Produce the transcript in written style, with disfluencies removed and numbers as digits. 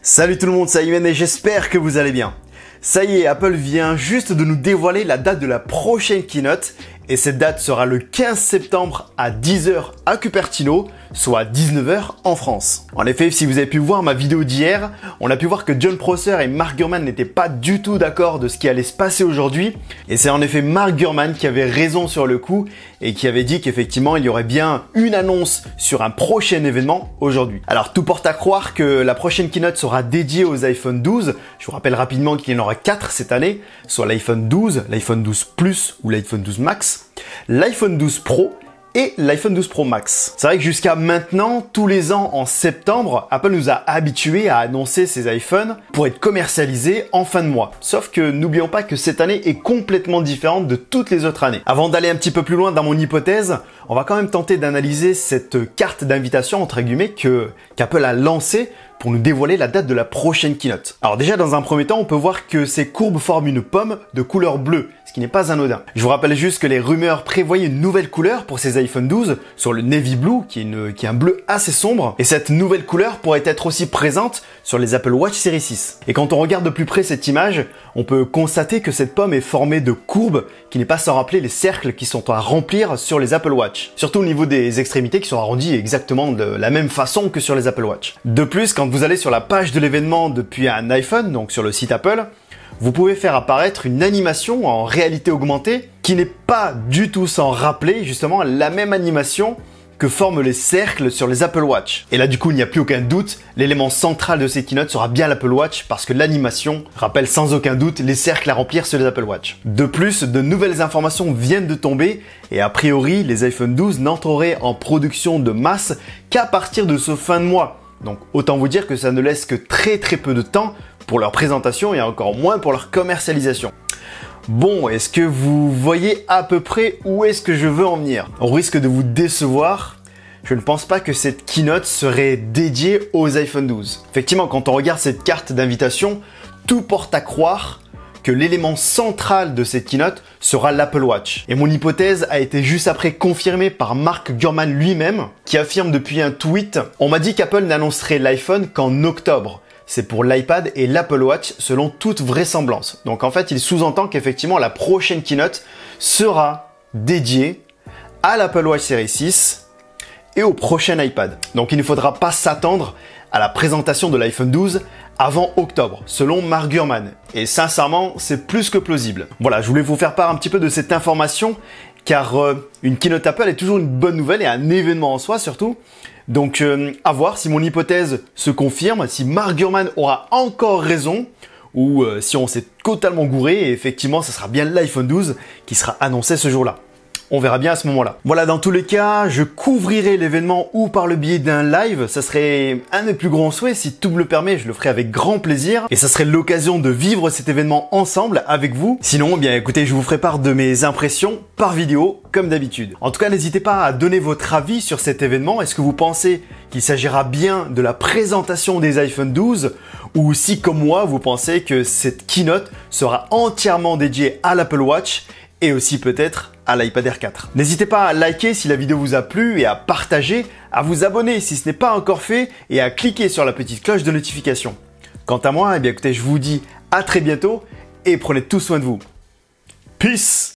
Salut tout le monde, c'est Ayman et j'espère que vous allez bien. Ça y est, Apple vient juste de nous dévoiler la date de la prochaine keynote et cette date sera le 15 septembre à 10h à Cupertino, soit 19h en France. En effet, si vous avez pu voir ma vidéo d'hier, on a pu voir que Jon Prosser et Mark Gurman n'étaient pas du tout d'accord de ce qui allait se passer aujourd'hui. Et c'est en effet Mark Gurman qui avait raison sur le coup et qui avait dit qu'effectivement il y aurait bien une annonce sur un prochain événement aujourd'hui. Alors tout porte à croire que la prochaine keynote sera dédiée aux iPhone 12. Je vous rappelle rapidement qu'il y en aura 4 cette année, soit l'iPhone 12, l'iPhone 12 Plus ou l'iPhone 12 Max, l'iPhone 12 Pro et l'iPhone 12 Pro Max. C'est vrai que jusqu'à maintenant, tous les ans en septembre, Apple nous a habitués à annoncer ces iPhones pour être commercialisés en fin de mois. Sauf que n'oublions pas que cette année est complètement différente de toutes les autres années. Avant d'aller un petit peu plus loin dans mon hypothèse, on va quand même tenter d'analyser cette carte d'invitation entre guillemets qu'Apple a lancée pour nous dévoiler la date de la prochaine keynote. Alors déjà, dans un premier temps, on peut voir que ces courbes forment une pomme de couleur bleue, ce qui n'est pas anodin. Je vous rappelle juste que les rumeurs prévoyaient une nouvelle couleur pour ces iPhone 12 sur le Navy Blue, qui est un bleu assez sombre. Et cette nouvelle couleur pourrait être aussi présente sur les Apple Watch Series 6. Et quand on regarde de plus près cette image, on peut constater que cette pomme est formée de courbes qui n'est pas sans rappeler les cercles qui sont à remplir sur les Apple Watch. Surtout au niveau des extrémités qui sont arrondies exactement de la même façon que sur les Apple Watch. De plus, quand vous allez sur la page de l'événement depuis un iPhone, donc sur le site Apple, vous pouvez faire apparaître une animation en réalité augmentée qui n'est pas du tout sans rappeler justement la même animation que forment les cercles sur les Apple Watch. Et là du coup il n'y a plus aucun doute, l'élément central de cette keynote sera bien l'Apple Watch parce que l'animation rappelle sans aucun doute les cercles à remplir sur les Apple Watch. De plus, de nouvelles informations viennent de tomber et a priori les iPhone 12 n'entreraient en production de masse qu'à partir de ce fin de mois. Donc autant vous dire que ça ne laisse que très peu de temps pour leur présentation et encore moins pour leur commercialisation. Bon, est-ce que vous voyez à peu près où est-ce que je veux en venir? Au risque de vous décevoir, je ne pense pas que cette keynote serait dédiée aux iPhone 12. Effectivement, quand on regarde cette carte d'invitation, tout porte à croire que l'élément central de cette keynote sera l'Apple Watch. Et mon hypothèse a été juste après confirmée par Mark Gurman lui-même, qui affirme depuis un tweet « On m'a dit qu'Apple n'annoncerait l'iPhone qu'en octobre. C'est pour l'iPad et l'Apple Watch selon toute vraisemblance. » Donc en fait, il sous-entend qu'effectivement la prochaine keynote sera dédiée à l'Apple Watch Series 6 et au prochain iPad. Donc il ne faudra pas s'attendre à la présentation de l'iPhone 12 avant octobre, selon Mark Gurman. Et sincèrement, c'est plus que plausible. Voilà, je voulais vous faire part un petit peu de cette information, car une keynote Apple est toujours une bonne nouvelle et un événement en soi surtout. Donc à voir si mon hypothèse se confirme, si Mark Gurman aura encore raison, ou si on s'est totalement gouré et effectivement, ce sera bien l'iPhone 12 qui sera annoncé ce jour-là. On verra bien à ce moment-là. Voilà, dans tous les cas, je couvrirai l'événement ou par le biais d'un live. Ça serait un des plus grands souhaits. Si tout me le permet, je le ferai avec grand plaisir. Et ça serait l'occasion de vivre cet événement ensemble avec vous. Sinon, bien écoutez, je vous ferai part de mes impressions par vidéo, comme d'habitude. En tout cas, n'hésitez pas à donner votre avis sur cet événement. Est-ce que vous pensez qu'il s'agira bien de la présentation des iPhone 12 ou si, comme moi, vous pensez que cette keynote sera entièrement dédiée à l'Apple Watch et aussi peut-être à l'iPad Air 4. N'hésitez pas à liker si la vidéo vous a plu et à partager, à vous abonner si ce n'est pas encore fait et à cliquer sur la petite cloche de notification. Quant à moi, eh bien écoutez, je vous dis à très bientôt et prenez tout soin de vous. Peace!